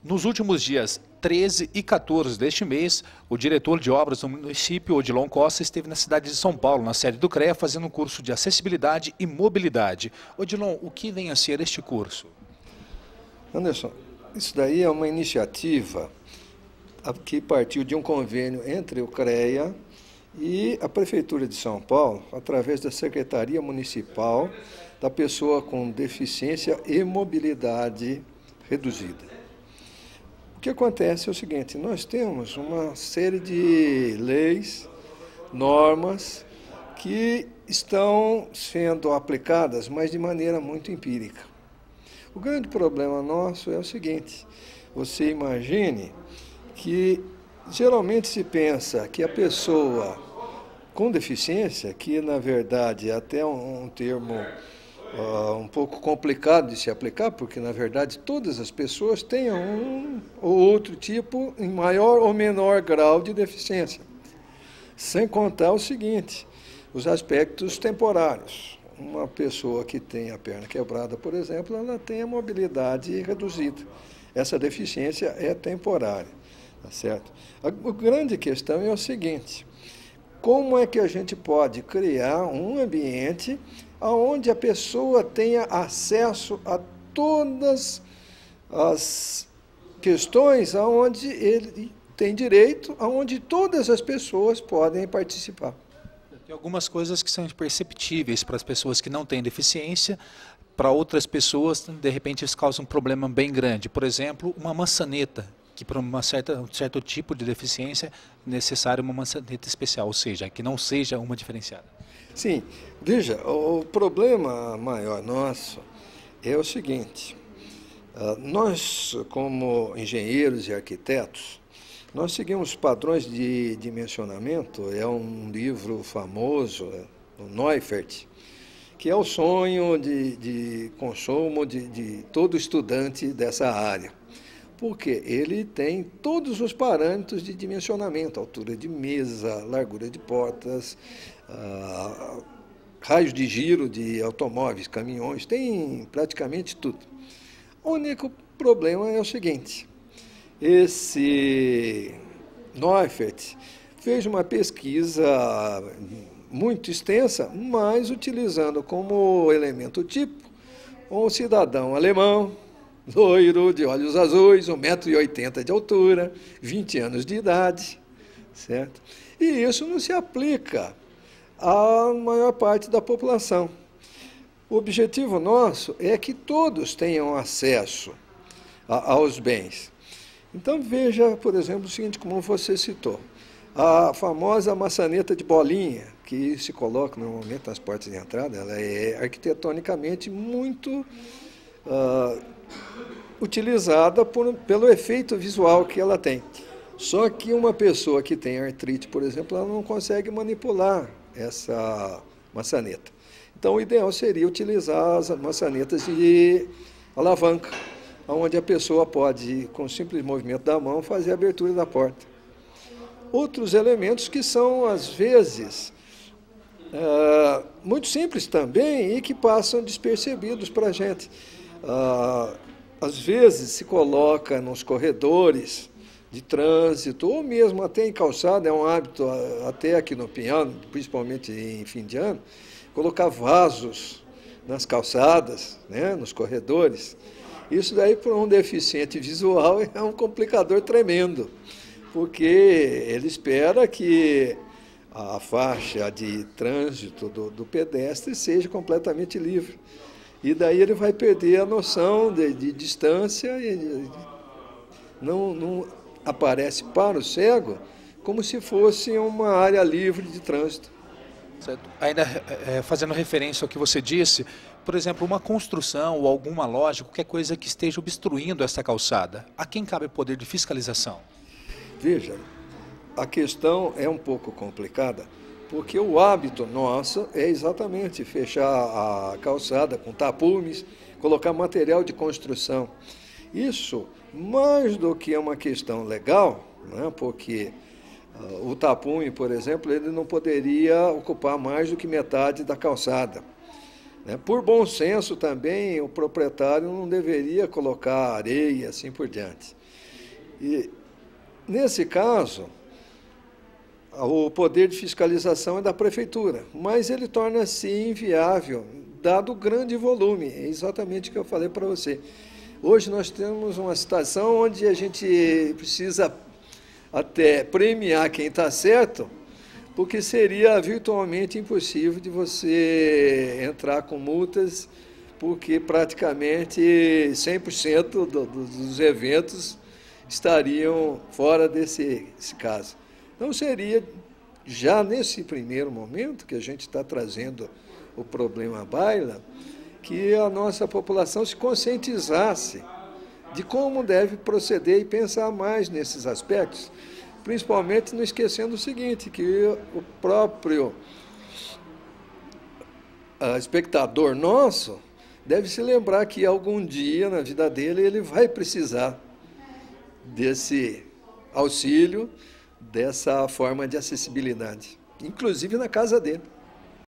Nos últimos dias 13 e 14 deste mês, o diretor de obras do município, Odilon Costa, esteve na cidade de São Paulo, na sede do CREA, fazendo um curso de acessibilidade e mobilidade. Odilon, o que vem a ser este curso? Anderson, isso daí é uma iniciativa que partiu de um convênio entre o CREA e a Prefeitura de São Paulo, através da Secretaria Municipal da Pessoa com Deficiência e Mobilidade Reduzida. O que acontece é o seguinte: nós temos uma série de leis, normas, que estão sendo aplicadas, mas de maneira muito empírica. O grande problema nosso é o seguinte: você imagine que geralmente se pensa que a pessoa com deficiência, que na verdade é até um termo um pouco complicado de se aplicar, porque na verdade todas as pessoas têm um ou outro tipo, em maior ou menor grau de deficiência. Sem contar o seguinte, os aspectos temporários. Uma pessoa que tem a perna quebrada, por exemplo, ela tem a mobilidade reduzida. Essa deficiência é temporária, tá certo? A grande questão é o seguinte: como é que a gente pode criar um ambiente onde a pessoa tenha acesso a todas as questões aonde ele tem direito, aonde todas as pessoas podem participar? Tem algumas coisas que são imperceptíveis para as pessoas que não têm deficiência, para outras pessoas, de repente, isso causa um problema bem grande. Por exemplo, uma maçaneta, que para um certo tipo de deficiência é necessária uma maçaneta especial, ou seja, que não seja uma diferenciada. Sim, veja, o problema maior nosso é o seguinte: nós, como engenheiros e arquitetos, nós seguimos padrões de dimensionamento. É um livro famoso, o Neufert, que é o sonho de consumo de todo estudante dessa área. Porque ele tem todos os parâmetros de dimensionamento: altura de mesa, largura de portas, raios de giro de automóveis, caminhões, tem praticamente tudo. O único problema é o seguinte: esse Neufert fez uma pesquisa muito extensa, mas utilizando como elemento tipo um cidadão alemão, loiro, de olhos azuis, 1,80 m de altura, 20 anos de idade, certo? E isso não se aplica à maior parte da população. O objetivo nosso é que todos tenham acesso aos bens. Então veja, por exemplo, o seguinte, como você citou, a famosa maçaneta de bolinha, que se coloca normalmente nas portas de entrada, ela é arquitetonicamente muito utilizada pelo efeito visual que ela tem. Só que uma pessoa que tem artrite, por exemplo, ela não consegue manipular essa maçaneta. Então, o ideal seria utilizar as maçanetas de alavanca, onde a pessoa pode, com o simples movimento da mão, fazer a abertura da porta. Outros elementos que são, às vezes, muito simples também e que passam despercebidos para a gente. Às vezes se coloca nos corredores de trânsito, ou mesmo até em calçada, é um hábito até aqui no Pinhal, principalmente em fim de ano, colocar vasos nas calçadas, né, nos corredores. Isso daí, para um deficiente visual, é um complicador tremendo, porque ele espera que a faixa de trânsito do pedestre seja completamente livre. E daí ele vai perder a noção de distância e não aparece para o cego como se fosse uma área livre de trânsito. Certo. Ainda fazendo referência ao que você disse, por exemplo, uma construção ou alguma loja, qualquer coisa que esteja obstruindo essa calçada, a quem cabe o poder de fiscalização? Veja, a questão é um pouco complicada, porque o hábito nosso é exatamente fechar a calçada com tapumes, colocar material de construção. Isso, mais do que uma questão legal, né, porque o tapume, por exemplo, ele não poderia ocupar mais do que metade da calçada, Por bom senso também, o proprietário não deveria colocar areia e assim por diante. E, nesse caso, o poder de fiscalização é da prefeitura, mas ele torna-se inviável, dado o grande volume. É exatamente o que eu falei para você. Hoje nós temos uma situação onde a gente precisa até premiar quem está certo, porque seria virtualmente impossível de você entrar com multas, porque praticamente 100% dos eventos estariam fora desse caso. Então seria, já nesse primeiro momento que a gente está trazendo o problema à baila, que a nossa população se conscientizasse de como deve proceder e pensar mais nesses aspectos, principalmente não esquecendo o seguinte, que o próprio espectador nosso deve se lembrar que algum dia na vida dele ele vai precisar desse auxílio, dessa forma de acessibilidade, inclusive na casa dele.